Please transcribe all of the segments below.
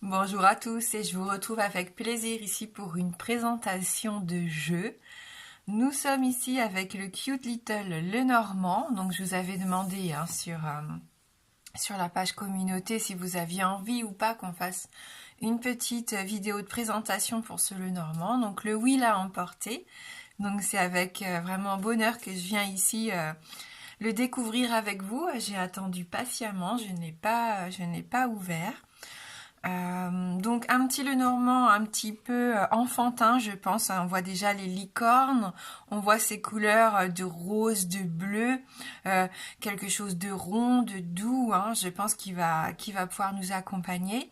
Bonjour à tous et je vous retrouve avec plaisir ici pour une présentation de jeu. Nous sommes ici avec le Cute Little Lenormand. Donc je vous avais demandé sur la page communauté si vous aviez envie ou pas qu'on fasse une petite vidéo de présentation pour ce Lenormand. Donc le oui l'a emporté. Donc c'est avec vraiment bonheur que je viens ici le découvrir avec vous. J'ai attendu patiemment, je n'ai pas ouvert. Donc un petit Lenormand un petit peu enfantin, je pense. On voit déjà les licornes, on voit ces couleurs de rose, de bleu, quelque chose de rond, de doux. Je pense qu'il va pouvoir nous accompagner.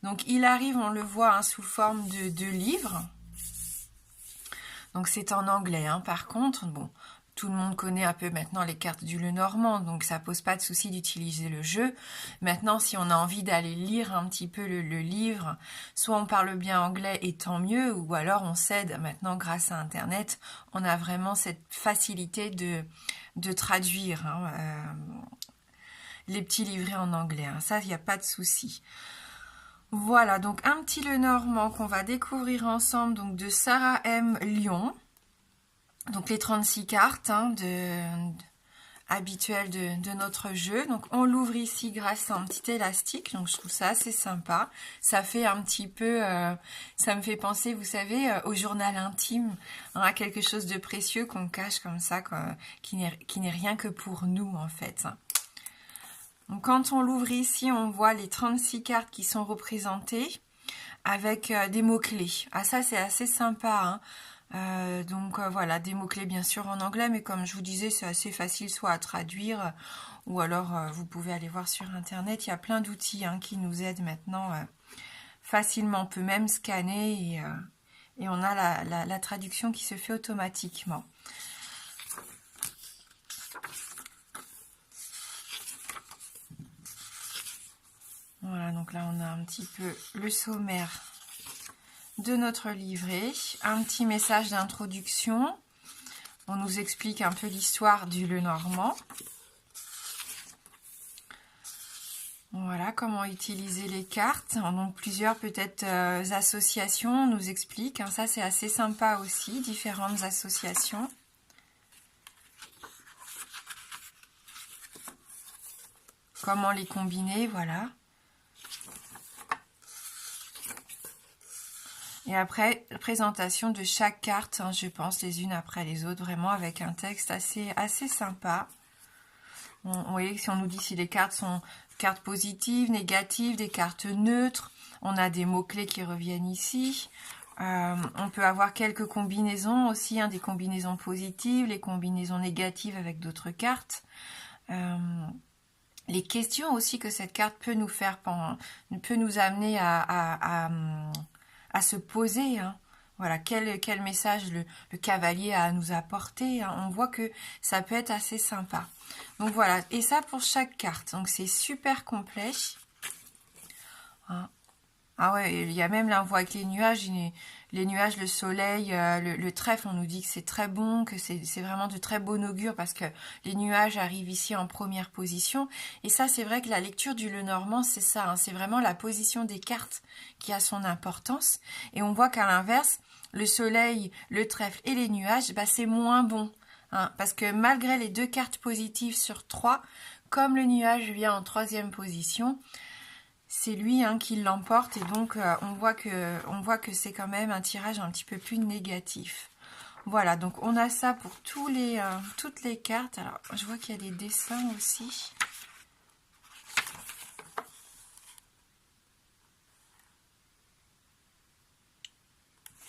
Donc il arrive, on le voit sous forme de livre. Donc c'est en anglais. Par contre, bon. Tout le monde connaît un peu maintenant les cartes du Lenormand, donc ça pose pas de souci d'utiliser le jeu. Maintenant, si on a envie d'aller lire un petit peu le livre, soit on parle bien anglais et tant mieux, ou alors on s'aide. Maintenant, grâce à Internet, on a vraiment cette facilité de traduire les petits livrets en anglais. Ça, il n'y a pas de souci. Voilà, donc un petit Lenormand qu'on va découvrir ensemble, donc de Sarah M. Lyon. Donc les 36 cartes habituelles de notre jeu. Donc on l'ouvre ici grâce à un petit élastique. Donc je trouve ça assez sympa. Ça fait un petit peu, ça me fait penser, vous savez, au journal intime, à quelque chose de précieux qu'on cache comme ça, qui n'est rien que pour nous en fait. Donc quand on l'ouvre ici, on voit les 36 cartes qui sont représentées avec des mots-clés. Ah ça c'est assez sympa, donc voilà, des mots-clés bien sûr en anglais, mais comme je vous disais, c'est assez facile soit à traduire, ou alors vous pouvez aller voir sur internet, il y a plein d'outils qui nous aident maintenant facilement. On peut même scanner et on a la traduction qui se fait automatiquement. Voilà, donc là on a un petit peu le sommaire de notre livret, un petit message d'introduction. On nous explique un peu l'histoire du Lenormand. Voilà, comment utiliser les cartes. Donc plusieurs peut-être associations nous expliquent. Ça c'est assez sympa aussi, différentes associations. Comment les combiner, voilà. Et après, présentation de chaque carte, je pense, les unes après les autres, vraiment avec un texte assez sympa. Vous voyez que si on nous dit si les cartes sont cartes positives, négatives, des cartes neutres, on a des mots-clés qui reviennent ici. On peut avoir quelques combinaisons aussi, des combinaisons positives, les combinaisons négatives avec d'autres cartes. Les questions aussi que cette carte peut nous faire, peut nous amener à se poser. Voilà, quel message le cavalier a à nous apporter. On voit que ça peut être assez sympa. Donc voilà, et ça pour chaque carte. Donc c'est super complet. Ah ouais, il y a même là, on voit avec les nuages, le soleil, le trèfle, on nous dit que c'est très bon, que c'est vraiment de très bon augure parce que les nuages arrivent ici en première position. Et ça, c'est vrai que la lecture du Lenormand, c'est ça, c'est vraiment la position des cartes qui a son importance. Et on voit qu'à l'inverse, le soleil, le trèfle et les nuages, c'est moins bon. Parce que malgré les 2 cartes positives sur 3, comme le nuage vient en 3e position, c'est lui qui l'emporte et donc on voit que c'est quand même un tirage un petit peu plus négatif. Voilà, donc on a ça pour toutes les cartes. Alors, je vois qu'il y a des dessins aussi.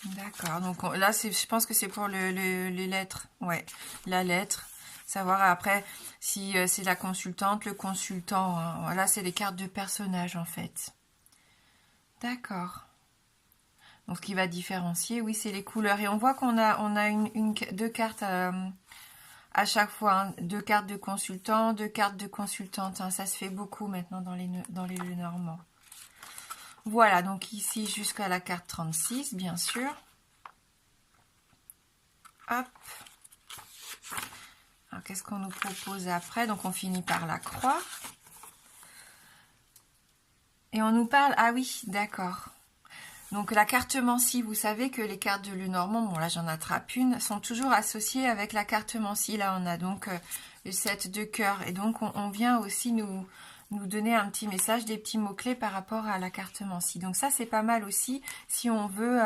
D'accord, donc là, je pense que c'est pour les lettres. Ouais, la lettre. Savoir après si c'est la consultante, le consultant. Là, c'est les cartes de personnages en fait. D'accord. Donc, ce qui va différencier, oui, c'est les couleurs. Et on voit qu'on a 2 cartes à chaque fois. 2 cartes de consultant, 2 cartes de consultante. Ça se fait beaucoup maintenant dans les Lenormand. Voilà, donc ici jusqu'à la carte 36, bien sûr. Hop. Alors, qu'est-ce qu'on nous propose après? Donc, on finit par la croix. Et on nous parle... Ah oui, d'accord. Donc la cartomancie, vous savez que les cartes de Lenormand, bon là j'en attrape une, sont toujours associées avec la cartomancie. Là on a donc le 7 de cœur. Et donc on vient aussi nous donner un petit message, des petits mots-clés par rapport à la cartomancie. Donc ça c'est pas mal aussi si on veut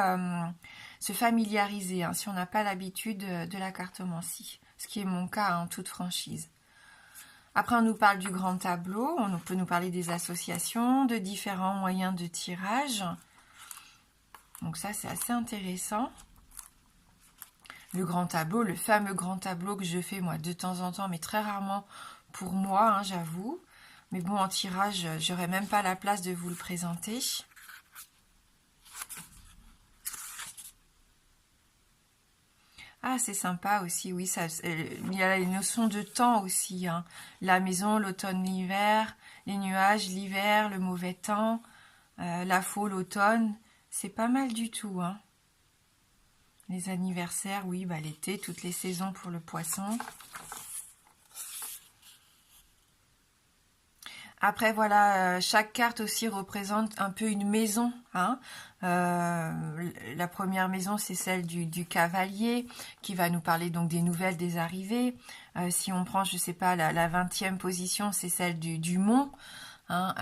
se familiariser, hein, si on n'a pas l'habitude de la cartomancie. Ce qui est mon cas en toute franchise. Après on nous parle du grand tableau, on peut nous parler des associations, de différents moyens de tirage. Donc ça, c'est assez intéressant. Le grand tableau, le fameux grand tableau que je fais, moi, de temps en temps, mais très rarement pour moi, hein, j'avoue. Mais bon, en tirage, j'aurais même pas la place de vous le présenter. Ah, c'est sympa aussi, oui. Ça, il y a les notions de temps aussi, hein. La maison, l'automne, l'hiver, les nuages, l'hiver, le mauvais temps, la faux, l'automne. C'est pas mal du tout, hein. Les anniversaires, oui, bah, l'été, toutes les saisons pour le poisson. Après, voilà, chaque carte aussi représente un peu une maison, hein. La première maison, c'est celle du cavalier, qui va nous parler donc des nouvelles, des arrivées. Si on prend, je sais pas, la 20e position, c'est celle du mont. Hein,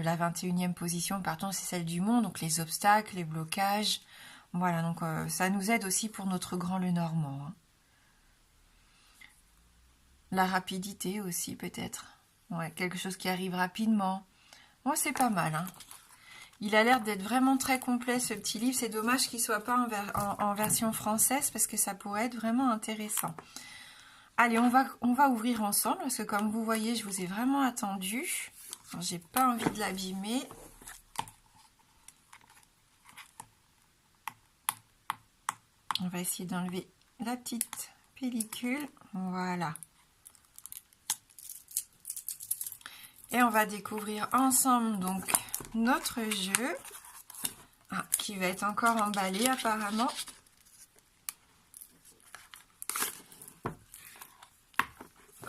la 21e position, pardon, c'est celle du mont, donc les obstacles, les blocages. Voilà, donc ça nous aide aussi pour notre grand Lenormand. Hein. La rapidité aussi, peut-être. Ouais, quelque chose qui arrive rapidement. Bon, c'est pas mal. Hein. Il a l'air d'être vraiment très complet, ce petit livre. C'est dommage qu'il ne soit pas en version française, parce que ça pourrait être vraiment intéressant. Allez, on va ouvrir ensemble, parce que comme vous voyez, je vous ai vraiment attendu. J'ai pas envie de l'abîmer. On va essayer d'enlever la petite pellicule. Voilà. Et on va découvrir ensemble donc notre jeu. Qui va être encore emballé apparemment.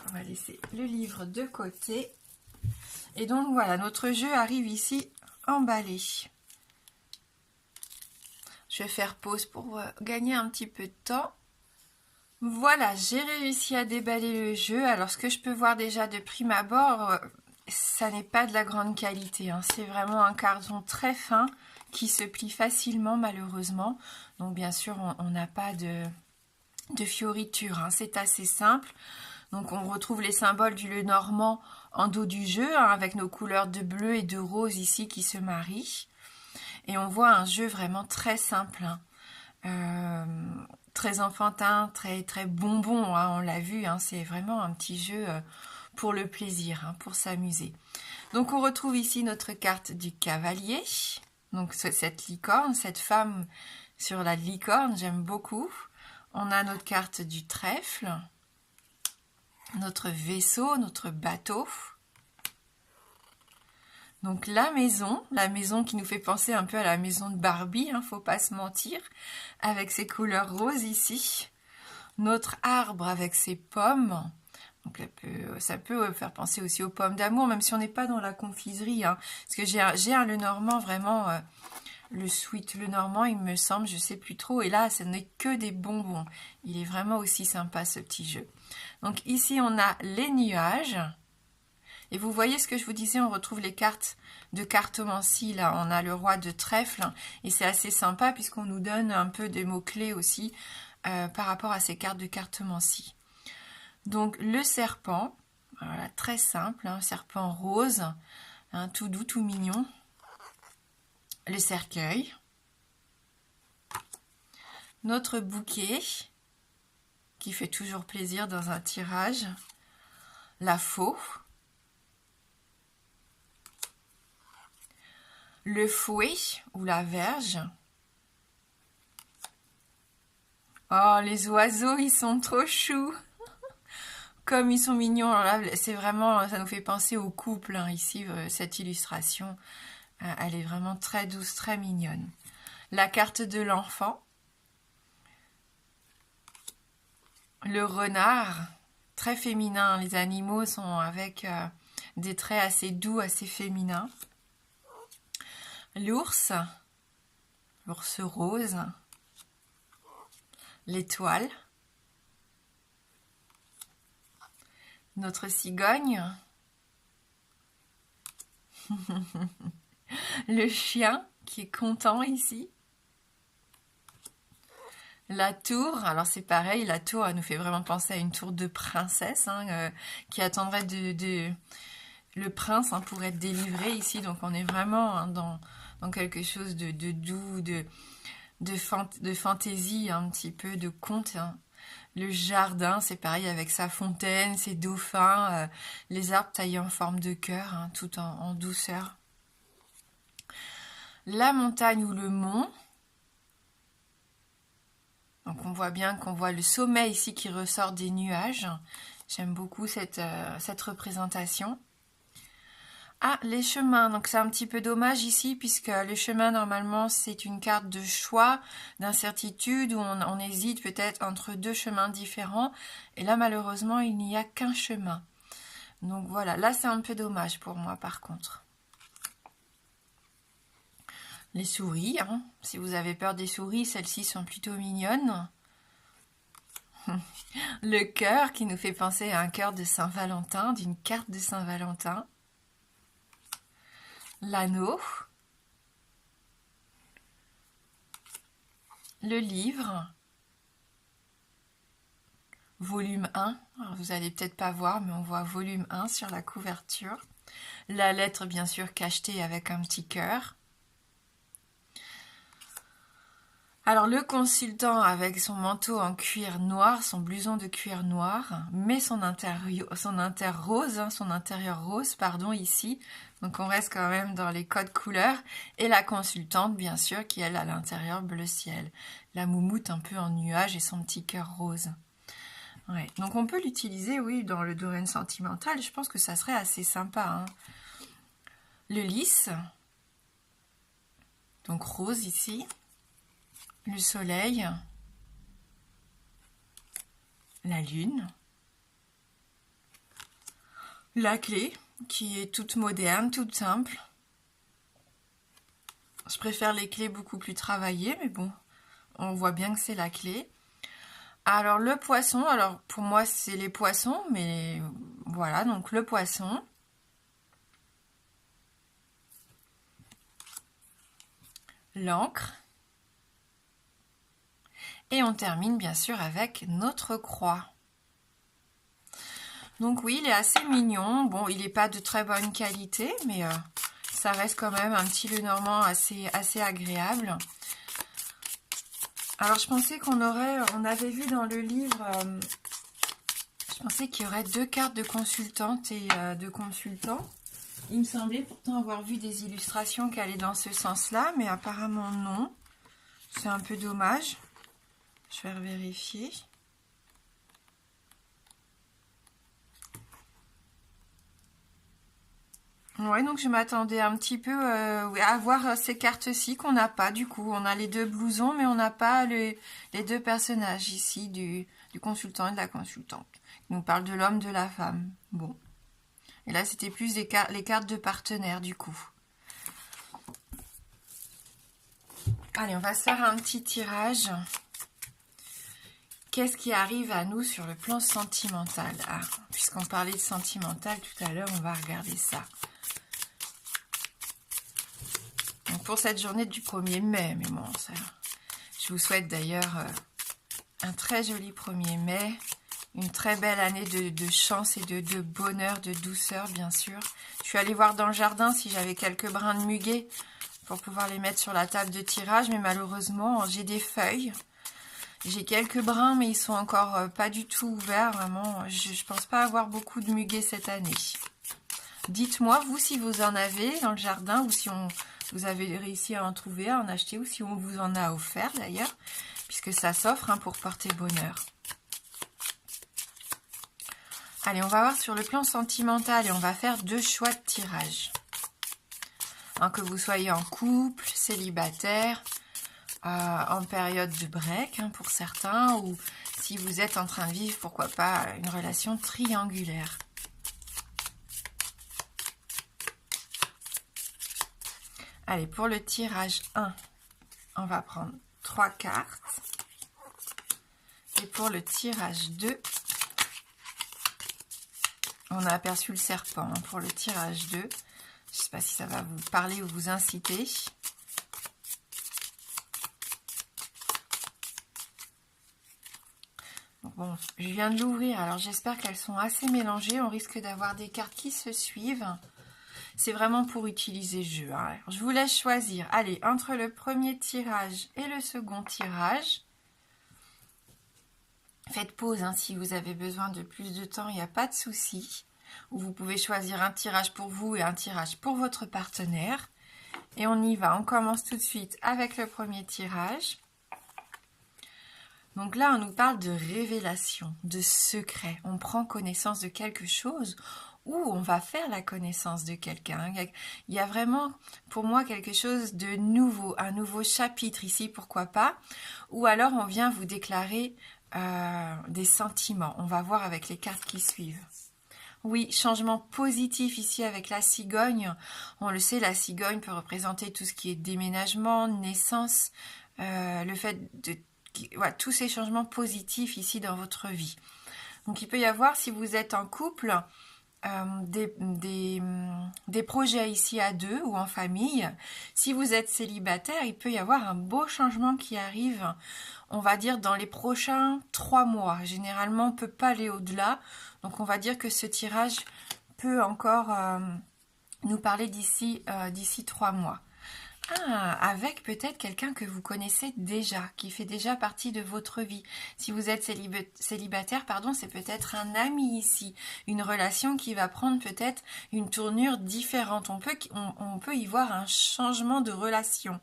On va laisser le livre de côté. Et donc voilà, notre jeu arrive ici emballé. Je vais faire pause pour gagner un petit peu de temps. Voilà, j'ai réussi à déballer le jeu. Alors ce que je peux voir déjà de prime abord, ça n'est pas de la grande qualité. Hein. C'est vraiment un carton très fin qui se plie facilement malheureusement. Donc bien sûr, on n'a pas de fioriture. Hein. C'est assez simple. Donc on retrouve les symboles du Lenormand en dos du jeu, hein, avec nos couleurs de bleu et de rose ici qui se marient. Et on voit un jeu vraiment très simple, hein. Très enfantin, très, très bonbon, hein, on l'a vu, hein, c'est vraiment un petit jeu pour le plaisir, hein, pour s'amuser. Donc on retrouve ici notre carte du cavalier, donc cette licorne, cette femme sur la licorne, j'aime beaucoup. On a notre carte du trèfle, notre vaisseau, notre bateau. Donc la maison qui nous fait penser un peu à la maison de Barbie, hein, faut pas se mentir, avec ses couleurs roses ici. Notre arbre avec ses pommes, donc ça peut faire penser aussi aux pommes d'amour, même si on n'est pas dans la confiserie, hein, parce que j'ai un Lenormand vraiment, le Sweet Lenormand il me semble, je sais plus trop, et là ce n'est que des bonbons. Il est vraiment aussi sympa ce petit jeu. Donc ici on a les nuages. Et vous voyez ce que je vous disais, on retrouve les cartes de cartomancie, là, on a le roi de trèfle, et c'est assez sympa puisqu'on nous donne un peu des mots-clés aussi par rapport à ces cartes de cartomancie. Donc le serpent, voilà, très simple, hein, serpent rose, hein, tout doux, tout mignon. Le cercueil. Notre bouquet, qui fait toujours plaisir dans un tirage. La faux. Le fouet ou la verge. Oh, les oiseaux, ils sont trop choux. Comme ils sont mignons. Alors là, c'est vraiment, ça nous fait penser au couple, hein, ici, cette illustration. Elle est vraiment très douce, très mignonne. La carte de l'enfant. Le renard, très féminin. Les animaux sont avec des traits assez doux, assez féminins. l'ours, l'ours rose, l'étoile, notre cigogne, le chien qui est content ici, la tour. Alors c'est pareil, la tour elle nous fait vraiment penser à une tour de princesse qui attendrait le prince pour être délivré ici. Donc on est vraiment dans quelque chose de doux, de fantaisie, un petit peu de conte. Le jardin, c'est pareil avec sa fontaine, ses dauphins, les arbres taillés en forme de cœur, tout en douceur. La montagne ou le mont. Donc on voit bien qu'on voit le sommet ici qui ressort des nuages. J'aime beaucoup cette représentation. Ah, les chemins, donc c'est un petit peu dommage ici puisque les chemins normalement c'est une carte de choix, d'incertitude où on hésite peut-être entre deux chemins différents et là malheureusement il n'y a qu'un chemin. Donc voilà, là c'est un peu dommage pour moi par contre. Les souris, si vous avez peur des souris, celles-ci sont plutôt mignonnes. Le cœur qui nous fait penser à un cœur de Saint-Valentin, d'une carte de Saint-Valentin. L'anneau. Le livre. Volume 1. Alors vous allez peut-être pas voir, mais on voit volume 1 sur la couverture. La lettre, bien sûr, cachetée avec un petit cœur. Alors le consultant avec son manteau en cuir noir, son blouson de cuir noir, met son intérieur rose, ici. Donc on reste quand même dans les codes couleurs. Et la consultante, bien sûr, qui elle à l'intérieur bleu ciel. La moumoute un peu en nuage et son petit cœur rose. Ouais. Donc on peut l'utiliser, oui, dans le domaine sentimental. Je pense que ça serait assez sympa. Le lys, donc rose ici. Le soleil, la lune, la clé qui est toute moderne, toute simple. Je préfère les clés beaucoup plus travaillées, mais bon, on voit bien que c'est la clé. Alors le poisson, alors pour moi c'est les poissons, mais voilà, donc le poisson. L'encre. Et on termine bien sûr avec notre croix. Donc oui, il est assez mignon. Bon, il n'est pas de très bonne qualité, mais ça reste quand même un petit Lenormand assez agréable. Alors je pensais on avait vu dans le livre, je pensais qu'il y aurait 2 cartes de consultante et de consultant. Il me semblait pourtant avoir vu des illustrations qui allaient dans ce sens-là, mais apparemment non. C'est un peu dommage. Je vais vérifier. Ouais, donc je m'attendais un petit peu à voir ces cartes-ci qu'on n'a pas du coup. On a les 2 blousons, mais on n'a pas les 2 personnages ici du consultant et de la consultante. Qui nous parle de l'homme, de la femme. Bon. Et là, c'était plus les cartes de partenaires du coup. Allez, on va se faire un petit tirage. Qu'est-ce qui arrive à nous sur le plan sentimental? Ah, puisqu'on parlait de sentimental tout à l'heure, on va regarder ça. Donc pour cette journée du 1er mai, mais bon, ça, je vous souhaite d'ailleurs un très joli 1er mai, une très belle année de chance et de bonheur, de douceur, bien sûr. Je suis allée voir dans le jardin si j'avais quelques brins de muguet pour pouvoir les mettre sur la table de tirage, mais malheureusement, j'ai des feuilles. J'ai quelques brins, mais ils sont encore pas du tout ouverts, vraiment. Je pense pas avoir beaucoup de muguet cette année. Dites-moi, vous, si vous en avez dans le jardin, ou si vous avez réussi à en trouver, à en acheter, ou si on vous en a offert d'ailleurs, puisque ça s'offre pour porter bonheur. Allez, on va voir sur le plan sentimental et on va faire 2 choix de tirage. Que vous soyez en couple, célibataire, en période de break pour certains, ou si vous êtes en train de vivre, pourquoi pas, une relation triangulaire. Allez, pour le tirage 1, on va prendre 3 cartes. Et pour le tirage 2, on a aperçu le serpent. Hein, pour le tirage 2, je ne sais pas si ça va vous parler ou vous inciter. Bon, je viens de l'ouvrir, alors j'espère qu'elles sont assez mélangées. On risque d'avoir des cartes qui se suivent. C'est vraiment pour utiliser le jeu. Hein. Je vous laisse choisir. Allez, entre le premier tirage et le second tirage, faites pause hein, si vous avez besoin de plus de temps, il n'y a pas de souci. Vous pouvez choisir un tirage pour vous et un tirage pour votre partenaire. Et on y va, on commence tout de suite avec le premier tirage. Donc là, on nous parle de révélation, de secret. On prend connaissance de quelque chose ou on va faire la connaissance de quelqu'un. Il y a vraiment, pour moi, quelque chose de nouveau, un nouveau chapitre ici, pourquoi pas. Ou alors, on vient vous déclarer des sentiments. On va voir avec les cartes qui suivent. Oui, changement positif ici avec la cigogne. On le sait, la cigogne peut représenter tout ce qui est déménagement, naissance, le fait de... Voilà, tous ces changements positifs ici dans votre vie. Donc il peut y avoir, si vous êtes en couple, des projets ici à deux ou en famille. Si vous êtes célibataire, il peut y avoir un beau changement qui arrive, on va dire dans les prochains 3 mois. Généralement, on ne peut pas aller au-delà. Donc on va dire que ce tirage peut encore nous parler d'ici 3 mois. Ah, avec peut-être quelqu'un que vous connaissez déjà, qui fait déjà partie de votre vie. Si vous êtes célibataire, pardon, c'est peut-être un ami ici, une relation qui va prendre peut-être une tournure différente. On peut y voir un changement de relation.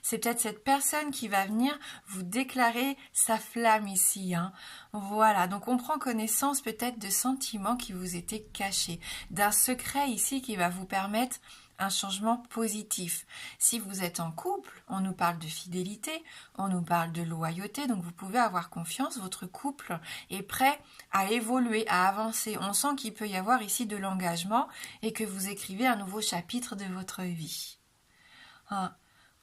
C'est peut-être cette personne qui va venir vous déclarer sa flamme ici. Hein. Voilà, donc on prend connaissance peut-être de sentiments qui vous étaient cachés, d'un secret ici qui va vous permettre un changement positif. Si vous êtes en couple, on nous parle de fidélité, on nous parle de loyauté, donc vous pouvez avoir confiance, votre couple est prêt à évoluer, à avancer. On sent qu'il peut y avoir ici de l'engagement et que vous écrivez un nouveau chapitre de votre vie. Hein.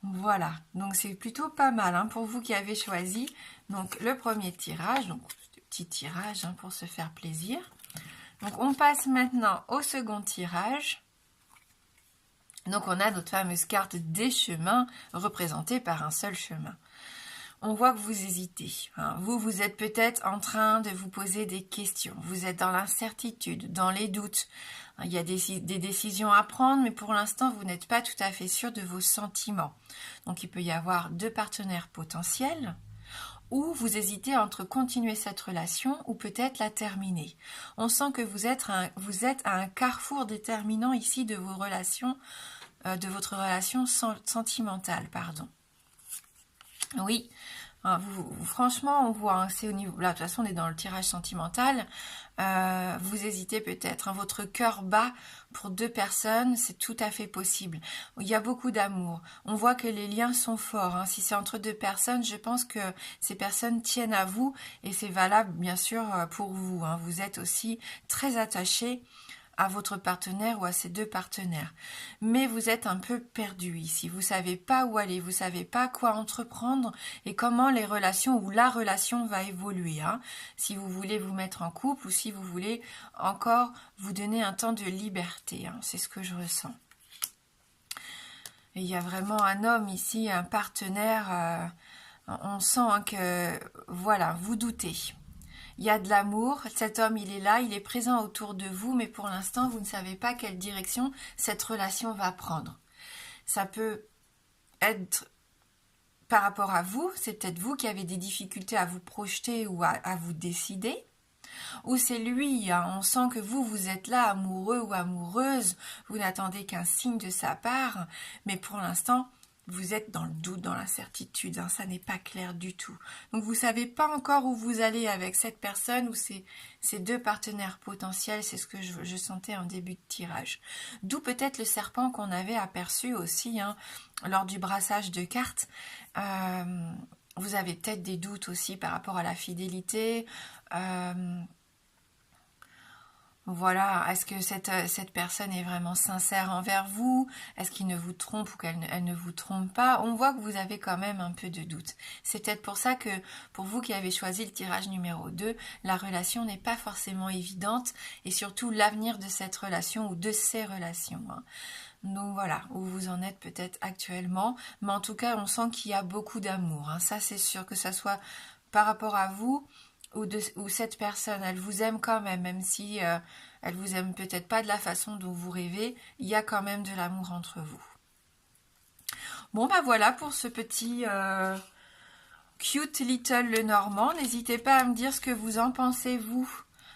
Voilà, donc c'est plutôt pas mal hein, pour vous qui avez choisi donc le premier tirage, donc petit tirage hein, pour se faire plaisir. Donc on passe maintenant au second tirage. Donc on a notre fameuse carte des chemins représentée par un seul chemin. On voit que vous hésitez. Hein. Vous êtes peut-être en train de vous poser des questions. Vous êtes dans l'incertitude, dans les doutes. Il y a des décisions à prendre, mais pour l'instant, vous n'êtes pas tout à fait sûr de vos sentiments. Donc il peut y avoir 2 partenaires potentiels, ou vous hésitez entre continuer cette relation ou peut-être la terminer. On sent que vous êtes à un carrefour déterminant ici de vos relations, de votre relation sentimentale, pardon. Oui, franchement, on voit, hein, c'est au niveau. Là, de toute façon, on est dans le tirage sentimental. Vous hésitez peut-être. Hein, votre cœur bat pour 2 personnes, c'est tout à fait possible. Il y a beaucoup d'amour. On voit que les liens sont forts. Hein. Si c'est entre 2 personnes, je pense que ces personnes tiennent à vous et c'est valable, bien sûr, pour vous. Hein. Vous êtes aussi très attachés à votre partenaire ou à ces 2 partenaires. Mais vous êtes un peu perdu ici. Vous savez pas où aller, vous savez pas quoi entreprendre et comment les relations ou la relation va évoluer. Hein. Si vous voulez vous mettre en couple ou si vous voulez encore vous donner un temps de liberté. Hein. C'est ce que je ressens. Et il y a vraiment un homme ici, un partenaire. On sent hein, que, voilà, vous doutez. Il y a de l'amour, cet homme il est là, il est présent autour de vous, mais pour l'instant vous ne savez pas quelle direction cette relation va prendre. Ça peut être par rapport à vous, c'est peut-être vous qui avez des difficultés à vous projeter ou à vous décider, ou c'est lui, hein, on sent que vous êtes là amoureux ou amoureuse, vous n'attendez qu'un signe de sa part, mais pour l'instant vous êtes dans le doute, dans l'incertitude, hein, ça n'est pas clair du tout. Donc vous ne savez pas encore où vous allez avec cette personne ou ces 2 partenaires potentiels, c'est ce que je sentais en début de tirage. D'où peut-être le serpent qu'on avait aperçu aussi hein, lors du brassage de cartes. Vous avez peut-être des doutes aussi par rapport à la fidélité. Voilà, est-ce que cette personne est vraiment sincère envers vous? Est-ce qu'il ne vous trompe ou qu'elle ne vous trompe pas? On voit que vous avez quand même un peu de doute. C'est peut-être pour ça que, pour vous qui avez choisi le tirage numéro 2, la relation n'est pas forcément évidente et surtout l'avenir de cette relation ou de ces relations, hein. Donc voilà, où vous en êtes peut-être actuellement. Mais en tout cas, on sent qu'il y a beaucoup d'amour, hein. Ça, c'est sûr, que ça soit par rapport à vous ou cette personne, elle vous aime quand même, même si elle vous aime peut-être pas de la façon dont vous rêvez, il y a quand même de l'amour entre vous. Bon bah voilà pour ce petit cute little Lenormand. N'hésitez pas à me dire ce que vous en pensez vous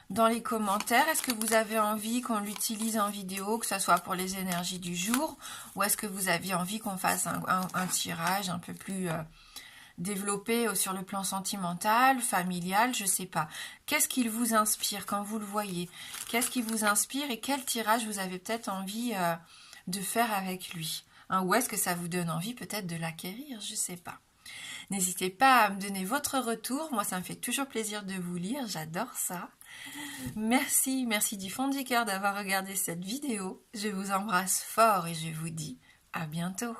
dans les commentaires. Est-ce que vous avez envie qu'on l'utilise en vidéo, que ce soit pour les énergies du jour, ou est-ce que vous aviez envie qu'on fasse un tirage un peu plus développé sur le plan sentimental, familial, je sais pas. Qu'est-ce qu'il vous inspire quand vous le voyez? Qu'est-ce qui vous inspire et quel tirage vous avez peut-être envie de faire avec lui, hein? Ou est-ce que ça vous donne envie peut-être de l'acquérir? Je sais pas. N'hésitez pas à me donner votre retour. Moi, ça me fait toujours plaisir de vous lire. J'adore ça. Merci du fond du cœur d'avoir regardé cette vidéo. Je vous embrasse fort et je vous dis à bientôt.